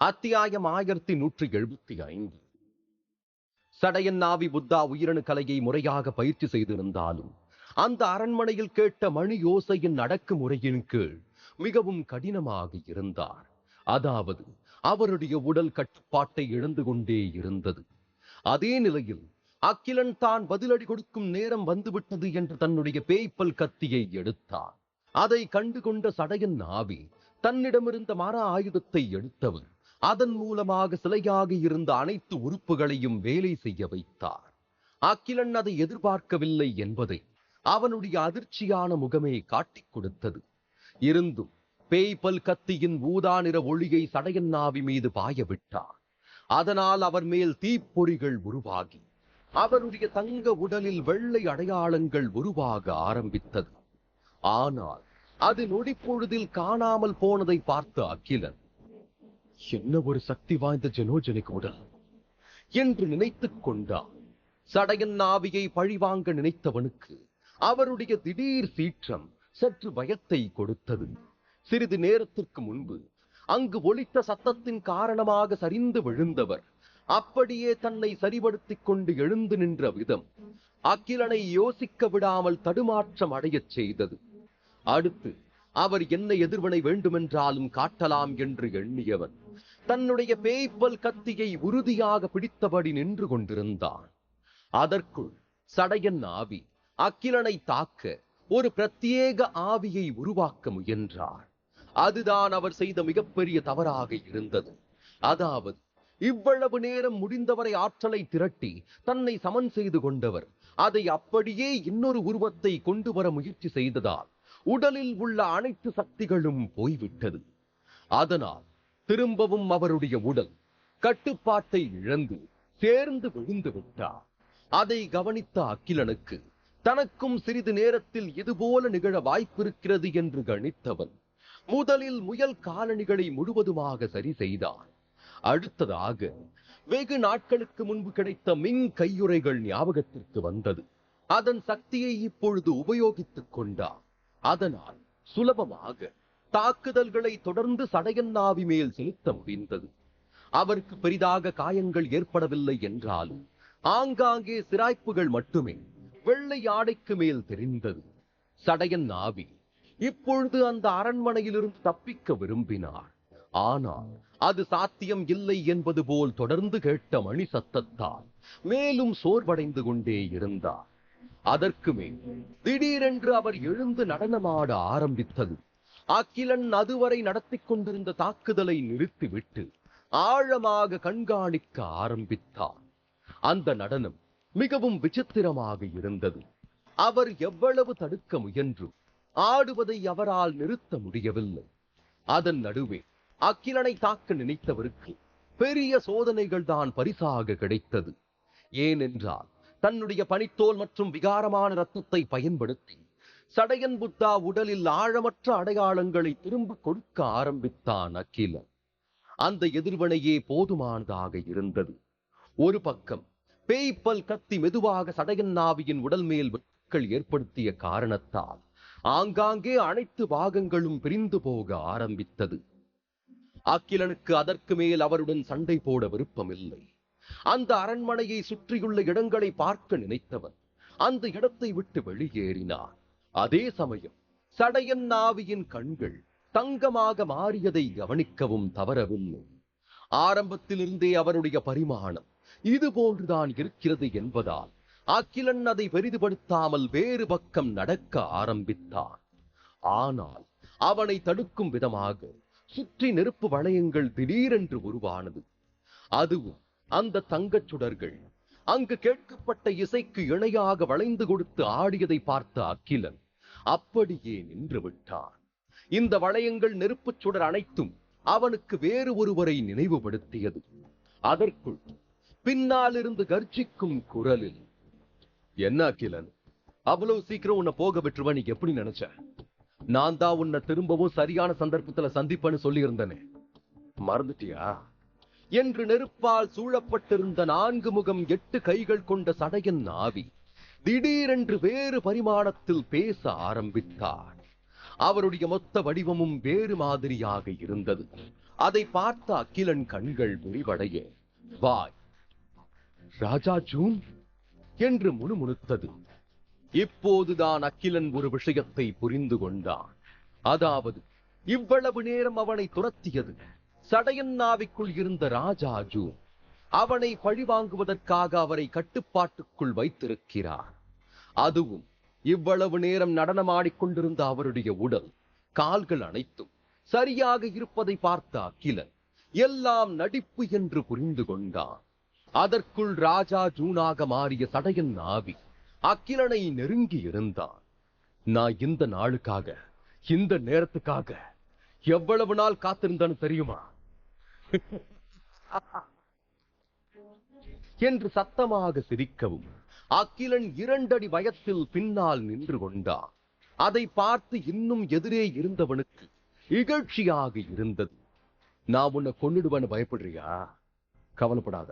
அத்தியாயம் 1175. சடையன் நாவி புத்தா உயிரணு கலையை முறையாக பயிற்சி செய்திருந்தாலும் அந்த அரண்மனையில் கேட்ட மணி யோசையின் அடக்குமுறையின் கீழ் மிகவும் கடினமாக இருந்தார். அதாவது அவருடைய உடல் கட்டுப்பாட்டை இழந்து கொண்டே இருந்தது. அதே நிலையில் அக்கிலன் தான் பதிலடி கொடுக்கும் நேரம் வந்துவிட்டது என்று தன்னுடைய பேய்ப்பல் கத்தியை எடுத்தார். அதை கண்டுகொண்ட சடையன் நாவி தன்னிடமிருந்த மர ஆயுதத்தை எடுத்தவர் அதன் மூலமாக சிலையாக இருந்த அனைத்து உறுப்புகளையும் வேலை செய்ய வைத்தார். அக்கிலன் அதை எதிர்பார்க்கவில்லை என்பதை அவனுடைய அதிர்ச்சியான முகமே காட்டிக் கொடுத்தது. இருந்தும் பேய்பல் கத்தியின் ஊதா நிற ஒளியை சடையன் நாவி மீது பாயவிட்டார். அதனால் அவர் மேல் தீப்பொறிகள் உருவாகி அவருடைய தங்க உடலில் வெள்ளை அடையாளங்கள் உருவாக ஆரம்பித்தது. ஆனால் அது நொடிப்பொழுதில் காணாமல் போனதை பார்த்த அக்கிலன், என்ன ஒரு சக்தி வாய்ந்த ஜெனோஜெனிக் உடல் என்று நினைத்துக் கொண்டார். சடையன் நாவியை பழிவாங்க நினைத்தவனுக்கு அவருடைய திடீர் சீற்றம் சற்று பயத்தை கொடுத்தது. சிறிது நேரத்திற்கு முன்பு அங்கு ஒலித்த சத்தத்தின் காரணமாக சரிந்து விழுந்தவர் அப்படியே தன்னை சரிபடுத்திக் கொண்டு எழுந்து நின்ற விதம் அக்கிலனை யோசிக்க விடாமல் தடுமாற்றம் அடையச் செய்தது. அடுத்து அவர் என்ன எதிர்வினை வேண்டுமென்றாலும் காட்டலாம் என்று எண்ணியவன் தன்னுடைய பேய்ப்பல் கத்தியை உறுதியாக பிடித்தபடி நின்று கொண்டிருந்தான். அதற்குள் சடையன் ஆவி அக்கிலனை தாக்க ஒரு பிரத்யேக ஆவியை உருவாக்க முயன்றார். அதுதான் அவர் செய்த மிகப்பெரிய தவறாக இருந்தது. அதாவது இவ்வளவு நேரம் முடிந்தவரை ஆற்றலை திரட்டி தன்னை சமன் செய்து கொண்டவர் அதை அப்படியே இன்னொரு உருவத்தை கொண்டு வர முயற்சி செய்ததால் உடலில் உள்ள அனைத்து சக்திகளும் போய்விட்டது. அதனால் திரும்பவும் அவருடைய உடல் கட்டுப்பாட்டை இழந்து சேர்ந்து விழுந்து விட்டார். அதை கவனித்த அக்கிலனுக்கு தனக்கும் சிறிது நேரத்தில் இதுபோல நிகழ வாய்ப்பிருக்கிறது என்று கணித்தவன் முதலில் முயல் காலணிகளை முழுவதுமாக சரி செய்தான். அடுத்ததாக வெகு நாட்களுக்கு முன்பு கிடைத்த மின் கையுறைகள் ஞாபகத்திற்கு வந்தது. அதன் சக்தியை இப்பொழுது உபயோகித்துக் கொண்டார். அதனால் சுலபமாக தாக்குதல்களை தொடர்ந்து சடையன் நாவி மேல் செலுத்த முடிந்தது. அவருக்கு பெரிதாக காயங்கள் ஏற்படவில்லை என்றாலும் ஆங்காங்கே சிராய்ப்புகள் மட்டுமே வெள்ளை ஆடைக்கு மேல் தெரிந்தது. சடையன் நாவி இப்பொழுது அந்த அரண்மனையிலிருந்து தப்பிக்க விரும்பினார். ஆனால் அது சாத்தியம் இல்லை என்பது போல் தொடர்ந்து கேட்ட மணி சத்தத்தால் மேலும் சோர்வடைந்து கொண்டே இருந்தார். அதற்கு மேல் திடீரென்று அவர் எழுந்து நடனமாட ஆரம்பித்தது. அக்கிலன் அதுவரை நடத்தி கொண்டிருந்த தாக்குதலை நிறுத்திவிட்டு ஆழமாக கண்காணிக்க ஆரம்பித்தார். அந்த நடனம் மிகவும் விசித்திரமாக இருந்தது. அவர் எவ்வளவு தடுக்க முயன்றும் ஆடுவதை அவரால் நிறுத்த முடியவில்லை. அதன் நடுவே அக்கிலனை தாக்க நினைத்தவருக்கு பெரிய சோதனைகள் தான் பரிசாக கிடைத்தது. ஏனென்றால் தன்னுடைய பனித்தோல் மற்றும் விகாரமான இரத்தத்தை பயன்படுத்தி சடையன் புத்தா உடலில் ஆழமற்ற அடையாளங்களை திரும்ப கொடுக்க ஆரம்பித்தான் அக்கிலன். அந்த எதிர்வினையே போதுமானதாக இருந்தது. ஒரு பக்கம் பேய்ப்பல் கத்தி மெதுவாக சடையன் நாவியின் உடல் மேல் வெட்டுக்கள் ஏற்படுத்திய காரணத்தால் ஆங்காங்கே அனைத்து பாகங்களும் பிரிந்து போக ஆரம்பித்தது. அக்கிலனுக்கு அதற்கு மேல் அவருடன் சண்டை போட விருப்பமில்லை. அந்த அரண்மனையை சுற்றியுள்ள இடங்களை பார்க்க நினைத்தவன் அந்த இடத்தை விட்டு வெளியேறினார். அதே சமயம் சடையன் நாவியின் கண்கள் தங்கமாக மாறியதை கவனிக்கவும் தவறவில்லை. ஆரம்பத்திலிருந்தே அவருடைய பரிமாணம் இது போன்றுதான் இருக்கிறது என்பதால் அக்கிலன் அதை பெரிதுபடுத்தாமல் வேறு பக்கம் நடக்க ஆரம்பித்தான். ஆனால் அவனை தடுக்கும் விதமாக சுற்றி நெருப்பு வளையங்கள் திடீரென்று உருவானது. அதுவும் அந்த தங்கச் சுடர்கள் அங்கு கேட்கப்பட்ட இசைக்கு இணையாக வளைந்து கொடுத்து ஆடியதை பார்த்த அக்கிலன் அப்படியே நின்று விட்டான். இந்த வளையங்கள் நெருப்புச் சுடர் அனைத்தும் அவனுக்கு வேறு ஒருவரை நினைவுபடுத்தியது. அதற்குள் பின்னால் இருந்து கர்ஜிக்கும் குரலில், என்ன அக்கிலன், அவ்வளவு சீக்கிரம் உன்னை போக விட்டுருவ நீ எப்படி நினைச்ச? நான் தான் உன்னை திரும்பவும் சரியான சந்தர்ப்பத்துல சந்திப்பேன்னு சொல்லி இருந்தனே, மறந்துட்டியா என்று நெருப்பால் சூழப்பட்டிருந்த 4 முகம் 8 கைகள் கொண்ட சடையன் நாவி திடீரென்று வேறு பரிமாணத்தில் பேச ஆரம்பித்தார். அவருடைய மொத்த வடிவமும் வேறு மாதிரியாக இருந்தது. அதை பார்த்த அகிலன் கண்கள் விரிவடைய, வாய் ராஜா ஜூன் என்று முணுமுணுத்தது. இப்போதுதான் அகிலன் ஒரு விஷயத்தை புரிந்து கொண்டான். அதாவது இவ்வளவு நேரம் அவனை துரத்தியது சடையன் நாவிக்குள் இருந்த ராஜா ஜூன் அவனை பழிவாங்குவதற்காக அவரை கட்டுப்பாட்டுக்குள் வைத்திருக்கிறார். அதுவும் இவ்வளவு நேரம் நடனமாடிக்கொண்டிருந்த அவருடைய உடல், கால்கள் அனைத்தும் சரியாக இருப்பதை பார்த்த அகிலன் எல்லாம் நடிப்பு என்று புரிந்து கொண்டான். அதற்குள் ராஜா ஜூனாக மாறிய சடையன் நாவி அகிலனை நெருங்கி இருந்தான். நான் இந்த நாளுக்காக, இந்த நேரத்துக்காக எவ்வளவு நாள் காத்திருந்தான்னு தெரியுமா என்று சத்தமாக சிரிக்கவும் அகிலன் 2 அடி பயத்தில் பின்னால் நின்று கொண்டான். அதை பார்த்து இன்னும் எதிரே இருந்தவனுக்கு இகழ்ச்சியாக இருந்தது. நான் உன்னை கொன்னுடுவேன்னு பயப்படுறியா? கவலைப்படாத,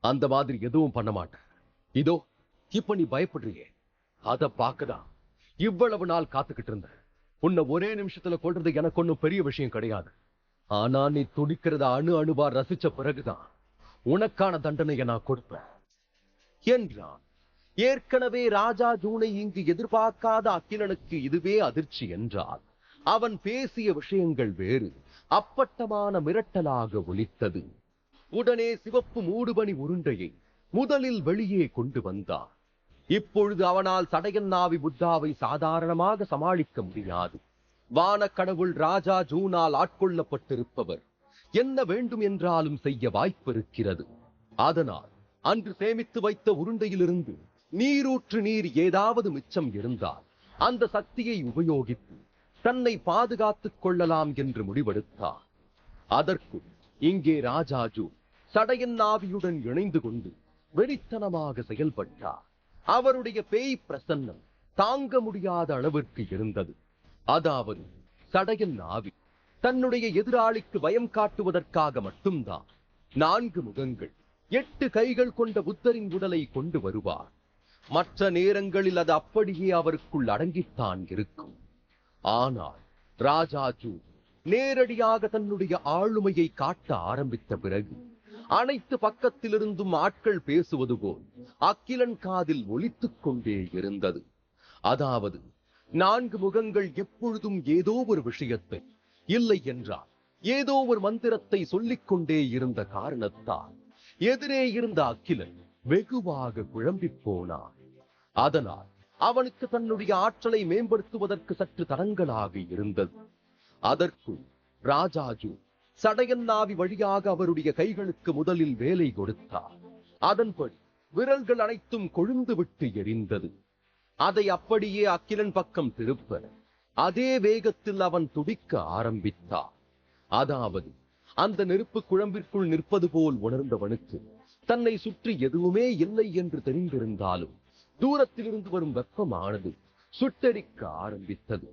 அந்த மாதிரி எதுவும் பண்ண மாட்டேன். இதோ இப்ப நீ பயப்படுறியே, அத பார்க்கதான் இவ்வளவு நாள் காத்துக்கிட்டு இருந்த. உன்னை ஒரே நிமிஷத்துல கொல்றது எனக்கு ஒன்னும் பெரிய விஷயம் கிடையாது. ஆனா நீ துடிக்கிறத அணு அணுவா ரசிச்ச பிறகுதான் உனக்கான தண்டனையை நான் கொடுப்பேன் என்றான். ஏற்கனவே ராஜா ஜூனை இங்கு எதிர்பார்க்காத அகிலனுக்கு இதுவே அதிர்ச்சி என்றால், அவன் பேசிய விஷயங்கள் வேறு அப்பட்டமான மிரட்டலாக ஒலித்தது. உடனே சிவப்பு மூடுபனி உருண்டையை முதலில் வெளியே கொண்டு வந்தான். இப்பொழுது அவனால் சடையன் நாவி புத்தாவை சாதாரணமாக சமாளிக்க முடியாது. வானக்கடவுள் ராஜா ஜூனால் ஆட்கொள்ளப்பட்டிருப்பவர் என்ன வேண்டும் என்றாலும் செய்ய வாய்ப்பு இருக்கிறது. அதனால் அன்று சேமித்து வைத்த உருண்டையிலிருந்து நீரூற்று நீர் ஏதாவது மிச்சம் இருந்தால் அந்த சக்தியை உபயோகித்து தன்னை பாதுகாத்துக் கொள்ளலாம் என்று முடிவெடுத்தார். அதற்குள் இங்கே ராஜா ஜூன் சடையன் நாவியுடன் இணைந்து கொண்டு வெறித்தனமாக செயல்பட்டார். அவருடைய பேய் பிரசன்னம் தாங்க முடியாத அளவிற்கு இருந்தது. அதாவது சடையன் நாவி தன்னுடைய எதிராளிக்கு பயம் காட்டுவதற்காக மட்டும்தான் 4 முகங்கள் 8 கைகள் கொண்ட புத்தரின் உடலை கொண்டு வருவார். மற்ற நேரங்களில் அது அப்படியே அவருக்குள் அடங்கித்தான் இருக்கும். ஆனால் ராஜா ஜூன் நேரடியாக தன்னுடைய ஆளுமையை காட்ட ஆரம்பித்த பிறகு அனைத்து பக்கத்திலிருந்தும் ஆட்கள் பேசுவது போல் அகிலன் காதில் ஒலித்துக் கொண்டே இருந்தது. அதாவது 4 முகங்கள் எப்பொழுதும் ஏதோ ஒரு விஷயத்தை, இல்லை என்றால் ஏதோ ஒரு மந்திரத்தை சொல்லிக் கொண்டே இருந்த காரணத்தால் எதிரே இருந்த அகிலன் வெகுவாக குழம்பிப் போனான். அதனால் அவனுக்கு தன்னுடைய ஆற்றலை மேம்படுத்துவதற்கு சற்று தடங்கலாக இருந்தது. அதற்குள் ராஜா ஜூன் சடையன் நாவி வழியாக அவருடைய கைகளுக்கு முதலில் வேலை கொடுத்தார். அதன்படி விரல்கள் அனைத்தும் கொழுந்து விட்டு எரிந்தது. அதை அப்படியே அகிலன் பக்கம் திருப்ப அதே வேகத்தில் அவன் துடிக்க ஆரம்பித்தார். அதாவது அந்த நெருப்பு குழம்பிற்குள் நிற்பது போல் உணர்ந்தவனுக்கு தன்னை சுற்றி எதுவுமே இல்லை என்று தெரிந்திருந்தாலும் தூரத்திலிருந்து வரும் வெப்பமானது சுட்டெரிக்க ஆரம்பித்தது.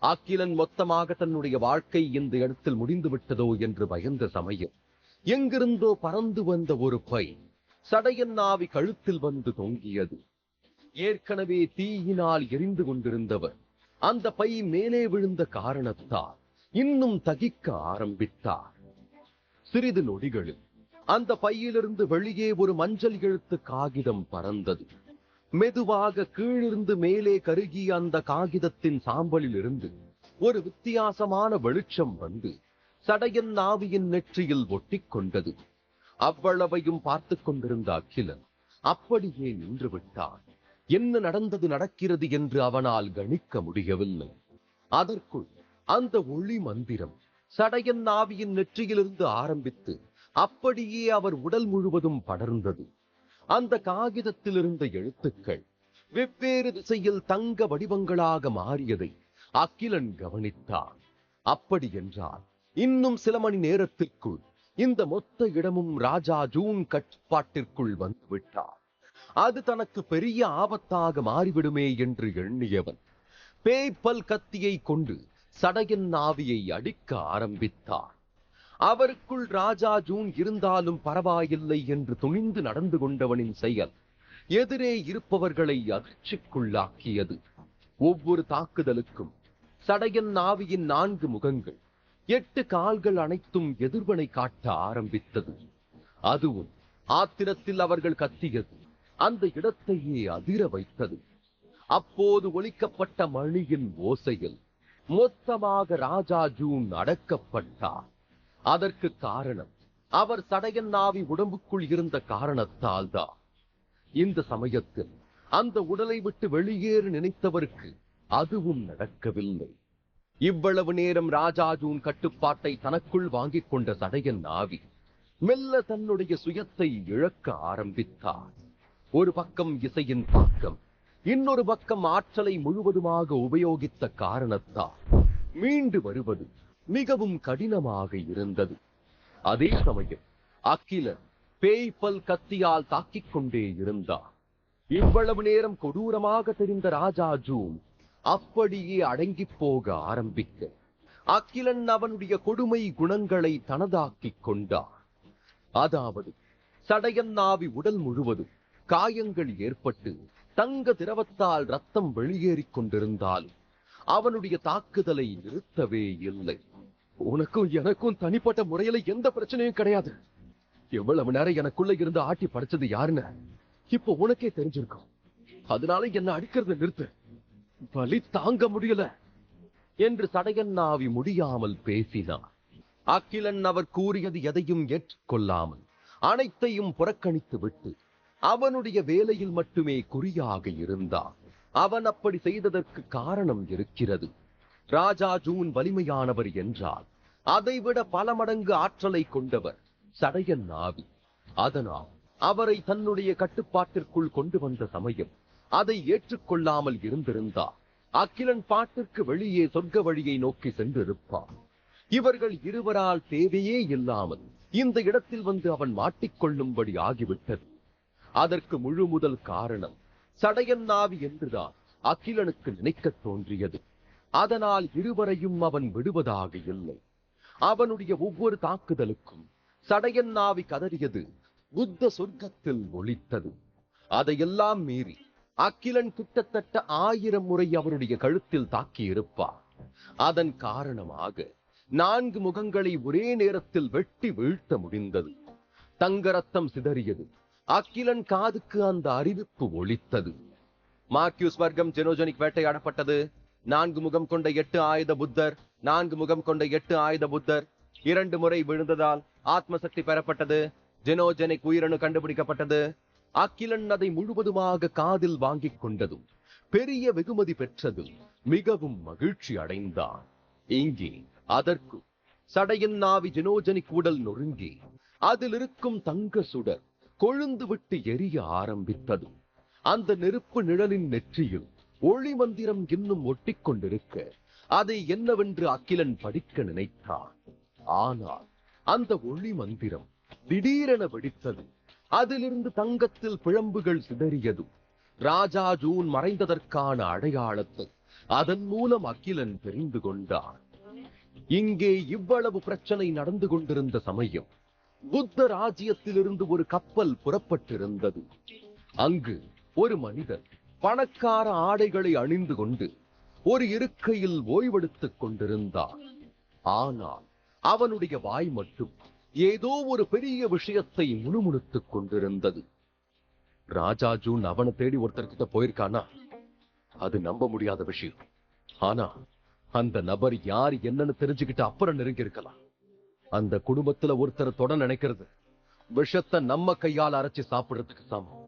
அகிலன் மொத்தமாக தன்னுடைய வாழ்க்கை இந்த இடத்தில் முடிந்து விட்டதோ என்று பயந்த சமயம் எங்கிருந்தோ பறந்து வந்த ஒரு பை சடையன் நாவி கழுத்தில் வந்து தொங்கியது. ஏற்கனவே தீயினால் எரிந்து கொண்டிருந்தவர் அந்த பை மேலே விழுந்த காரணத்தால் இன்னும் தகிக்க ஆரம்பித்தார். சிறிது நொடிகளில் அந்த பையிலிருந்து வெளியே ஒரு மஞ்சள் எழுத்து காகிதம் பறந்தது. மெதுவாக கீழிருந்து மேலே கருகிய அந்த காகிதத்தின் சாம்பலில் இருந்து ஒரு வித்தியாசமான வெளிச்சம் வந்து சடையன் நாவியின் நெற்றியில் ஒட்டிக் கொண்டது. அவ்வளவையும் பார்த்துக் கொண்டிருந்த அகிலன் அப்படியே நின்று விட்டான். என்ன நடக்கிறது என்று அவனால் கணிக்க முடியவில்லை. அதற்குள் அந்த ஒளி மந்திரம் சடையன் நாவியின் நெற்றியிலிருந்து ஆரம்பித்து அப்படியே அவர் உடல் முழுவதும் படர்ந்தது. அந்த காகிதத்தில் இருந்த எழுத்துக்கள் வெவ்வேறு திசையில் தங்க வடிவங்களாக மாறியதை அகிலன் கவனித்தார். அப்படி என்றால் இன்னும் சில மணி நேரத்திற்குள் இந்த மொத்த இடமும் ராஜா ஜூன் கட்டுப்பாட்டிற்குள் வந்துவிட்டார். அது தனக்கு பெரிய ஆபத்தாக மாறிவிடுமே என்று எண்ணியவன் பேய்ப்பல் கத்தியை கொண்டு சடையன் நாவியை அடிக்க ஆரம்பித்தார். அவருக்குள் ராஜா ஜூன் இருந்தாலும் பரவாயில்லை என்று துணிந்து நடந்து கொண்டவனின் செயல் எதிரே இருப்பவர்களை அதிர்ச்சிக்குள்ளாக்கியது. ஒவ்வொரு தாக்குதலுக்கும் சடையன் நாவியின் 4 முகங்கள் 8 கால்கள் அனைத்தும் எதிர்வினை காட்ட ஆரம்பித்தது. அதுவும் ஆத்திரத்தில் அவர்கள் கத்தியது அந்த இடத்தையே அதிர வைத்தது. அப்போது ஒலிக்கப்பட்ட மணியின் ஓசையில் மொத்தமாக ராஜா ஜூன் அடக்கப்பட்டார். அதற்கு காரணம் அவர் சடையன் நாவி உடம்புக்குள் இருந்த காரணத்தால் தான். இந்த சமயத்தில் அந்த உடலை விட்டு வெளியேற நினைத்தவருக்கு அதுவும் நடக்கவில்லை. இவ்வளவு நேரம் ராஜா ஜூன் கட்டுப்பாட்டை தனக்குள் வாங்கிக் கொண்ட சடையன் நாவி மெல்ல தன்னுடைய சுயத்தை இழக்க ஆரம்பித்தார். ஒரு பக்கம் இசையின் பாக்கம், இன்னொரு பக்கம் ஆற்றலை முழுவதுமாக உபயோகித்த காரணத்தால் மீண்டு வருவது மிகவும் கடினமாக இருந்தது. அதே சமயம் அகிலன் பேய்பல் கத்தியால் தாக்கிக் கொண்டே இருந்தார். இவ்வளவு நேரம் கொடூரமாக தெரிந்த ராஜா ஜூன் அப்படியே அடங்கி போக ஆரம்பிக்க அகிலன் அவனுடைய கொடுமை குணங்களை தனதாக்கிக் கொண்டார். அதாவது சடையன் நாவி உடல் முழுவதும் காயங்கள் ஏற்பட்டு தங்க திரவத்தால் ரத்தம் வெளியேறிக் கொண்டிருந்தாலும் அவனுடைய தாக்குதலை நிறுத்தவே இல்லை. உனக்கும் எனக்கும் தனிப்பட்ட முறையில எந்த பிரச்சனையும் கிடையாது. எவ்வளவு நேரம் எனக்குள்ள இருந்து ஆட்டி படைச்சது யாருன்னு இப்போ உனக்கே தெரிஞ்சிருக்கும். அதனால என்ன அடிக்கிறத நிறுத்து, வலி தாங்க முடியல என்று சடையன் நாவி முடியாமல் பேசினார். அகிலன் அவர் கூறியது எதையும் ஏற்றுக்கொள்ளாமல் அனைத்தையும் புறக்கணித்து விட்டு அவனுடைய வேலையில் மட்டுமே குறியாக இருந்தான். அவன் அப்படி செய்ததற்கு காரணம் இருக்கிறது. ராஜா ஜூன் வலிமையானவர் என்றால் அதைவிட பல மடங்கு ஆற்றலை கொண்டவர் சடையன் நாவி. அதனால் அவரை தன்னுடைய கட்டுப்பாட்டிற்குள் கொண்டு வந்த சமயம் அதை ஏற்றுக்கொள்ளாமல் இருந்திருந்தார் அகிலன் பாட்டிற்கு வெளியே சொர்க்க வழியை நோக்கி சென்றிருப்பார். இவர்கள் இருவரால் தேவையே இல்லாமல் இந்த இடத்தில் வந்து அவன் மாட்டிக்கொள்ளும்படி ஆகிவிட்டது. அதற்கு முழு முதல் காரணம் சடையன் நாவி என்றுதான் அகிலனுக்கு நினைக்க தோன்றியது. அதனால் இருவரையும் அவன் விடுவதாக இல்லை. அவனுடைய ஒவ்வொரு தாக்குதலுக்கும் சடையன் நாவி கதறியது புத்த சொர்க்கத்தில் ஒலித்தது. அதையெல்லாம் மீறி அகிலன் கிட்டத்தட்ட 1000 முறை அவருடைய கழுத்தில் தாக்கி இருப்பார். அதன் காரணமாக 4 முகங்களை ஒரே நேரத்தில் வெட்டி வீழ்த்த முடிந்தது. தங்க ரத்தம் சிதறியது. அகிலன் காதுக்கு அந்த அறிவிப்பு ஒலித்தது. மார்க்யூஸ் வர்க்கம் ஜெனோஜெனிக் வேட்டையாடப்பட்டது. 4 முகம் கொண்ட 8 ஆயுத புத்தர், 4 முகம் கொண்ட 8 ஆயுத புத்தர் 2 முறை விழுந்ததால் ஆத்ம சக்தி பெறப்பட்டது. ஜெனோஜெனிக் உயிரணு கண்டுபிடிக்கப்பட்டது. அகிலன் அதை முழுவதுமாக காதில் வாங்கிக் கொண்டதும் பெரிய வெகுமதி பெற்றதும் மிகவும் மகிழ்ச்சி அடைந்தான். இங்கே அதற்கு சடையன் நாவி ஜெனோஜெனிக் உடல் நொறுங்கி அதில் இருக்கும் தங்க சுடர் கொழுந்து விட்டு எரிய ஆரம்பித்தது. அந்த நெருப்பு நிழலின் நெற்றியில் ஒளி மந்திரம் இன்னும் ஒட்டிக் கொண்டிருக்க அதை என்னவென்று அகிலன் படிக்க நினைத்தான். ஆனால் அந்த ஒளி மந்திரம் திடீரென வெடித்தது. அதிலிருந்து தங்கத்தில் பிழம்புகள் சிதறியதும் ராஜா ஜூன் மறைந்ததற்கான அடையாளத்தை அதன் மூலம் அகிலன் தெரிந்து கொண்டான். இங்கே இவ்வளவு பிரச்சனை நடந்து கொண்டிருந்த சமயம் புத்த ராஜ்யத்திலிருந்து ஒரு கப்பல் புறப்பட்டிருந்தது. அங்கு ஒரு மனிதர் பணக்கார ஆடைகளை அணிந்து கொண்டு ஒரு இருக்கையில் ஓய்வெடுத்துக் கொண்டிருந்தார். ஆனால் அவனுடைய வாய் மட்டும் ஏதோ ஒரு பெரிய விஷயத்தை முணுமுணுத்துக் கொண்டிருந்தது. ராஜா ஜூன் அவனை தேடி ஒருத்தர்கிட்ட போயிருக்கானா? அது நம்ப முடியாத விஷயம். ஆனா அந்த நபர் யார் என்னன்னு தெரிஞ்சுக்கிட்டு அப்புறம் நெருங்கி இருக்கலாம். அந்த குடும்பத்துல ஒருத்தரை தொட நினைக்கிறது விஷத்தை நம்ம கையால் அரைச்சு சாப்பிடுறதுக்கு சமம்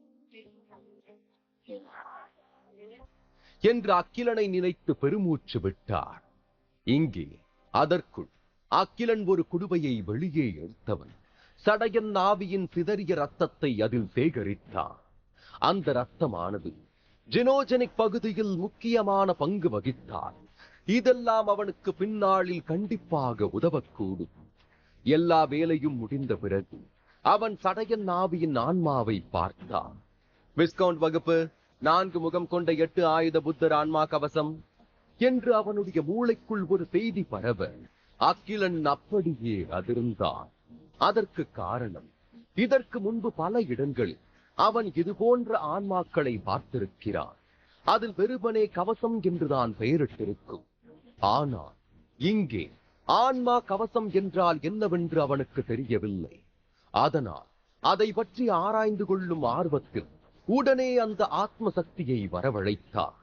என்று அகிலனை நினைத்து பெருமூச்சு விட்டார். இங்கே அதற்குள் அகிலன் ஒரு குடுவையை வெளியே எடுத்தவன் சடையன் நாவியின் சிதறிய ரத்தத்தை அதில் சேகரித்தான். அந்த ரத்தமானது ஜெனோஜெனிக் பகுதியில் முக்கியமான பங்கு வகித்தார். இதெல்லாம் அவனுக்கு பின்னாளில் கண்டிப்பாக உதவக்கூடும். எல்லா வேலையும் முடிந்த பிறகு அவன் சடையன் நாவியின் ஆன்மாவை பார்த்தான். விஸ்கவுண்ட் வகுப்பு 4 முகம் கொண்ட 8 ஆயுத புத்தர் ஆன்மா கவசம் என்று அவனுடைய மூளைக்குள் ஒரு செய்தி பரவ அகிலன் அப்படியே அதிர்ந்தான். அதற்கு காரணம் இதற்கு முன்பு பல இடங்களில் அவன் இது போன்ற ஆன்மாக்களை பார்த்திருக்கிறான். அதில் வெறுமனே கவசம் என்றுதான் பெயரிட்டிருக்கும். ஆனால் இங்கே ஆன்மா கவசம் என்றால் என்னவென்று அவனுக்கு தெரியவில்லை. அதனால் அதை பற்றி ஆராய்ந்து கொள்ளும் ஆர்வத்தில் உடனே அந்த ஆத்ம சக்தியை வரவழைத்தார்.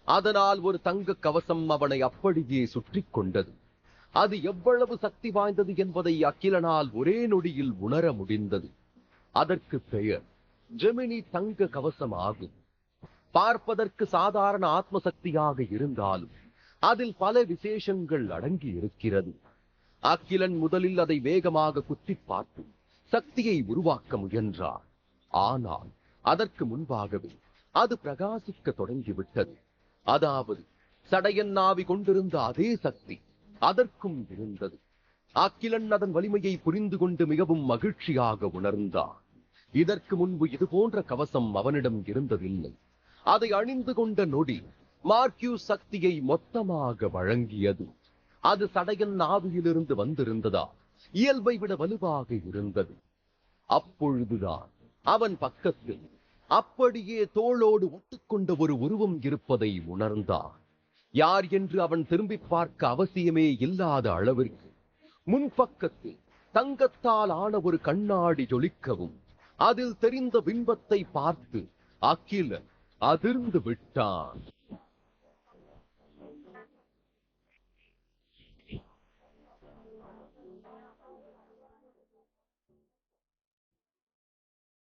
அதனால் ஒரு தங்க கவசம் அவனை அப்படியே சுற்றி கொண்டது. அது எவ்வளவு சக்தி வாய்ந்தது என்பதை அகிலனால் ஒரே நொடியில் உணர முடிந்தது. அதற்கு பெயர் ஜெமினி தங்க கவசம் ஆகும். பார்ப்பதற்கு சாதாரண ஆத்ம சக்தியாக இருந்தாலும் அதில் பல விசேஷங்கள் அடங்கி இருக்கிறது. அகிலன் முதலில் அதை வேகமாக குத்தி பார்த்து சக்தியை உருவாக்க முயன்றார். ஆனால் அதற்கு முன்பாகவே அது பிரகாசிக்க தொடங்கிவிட்டது. அதாவது சடையன் நாவி கொண்டிருந்த அதே சக்தி அதற்கும் இருந்தது. அகிலன் அதன் வலிமையை புரிந்து கொண்டு மிகவும் மகிழ்ச்சியாக உணர்ந்தார். இதற்கு முன்பு இது போன்ற கவசம் அவனிடம் இருந்ததில்லை. அதை அணிந்து கொண்ட நொடி மார்க்யூஸ் சக்தியை மொத்தமாக வழங்கியது. அது சடையன் நாவியிலிருந்து வந்திருந்ததா இயல்பை விட வலுவாக இருந்தது. அப்பொழுதுதான் அவன் பக்கத்தில் அப்படியே தோளோடு ஒட்டுக்கொண்ட ஒரு உருவம் இருப்பதை உணர்ந்தான். யார் என்று அவன் திரும்பி பார்க்க அவசியமே இல்லாத அளவிற்கு முன்பக்கத்தில் தங்கத்தால் ஆன ஒரு கண்ணாடி ஜொலிக்கவும் அதில் தெரிந்த பிம்பத்தை பார்த்து அகிலன் அதிர்ந்து விட்டான்.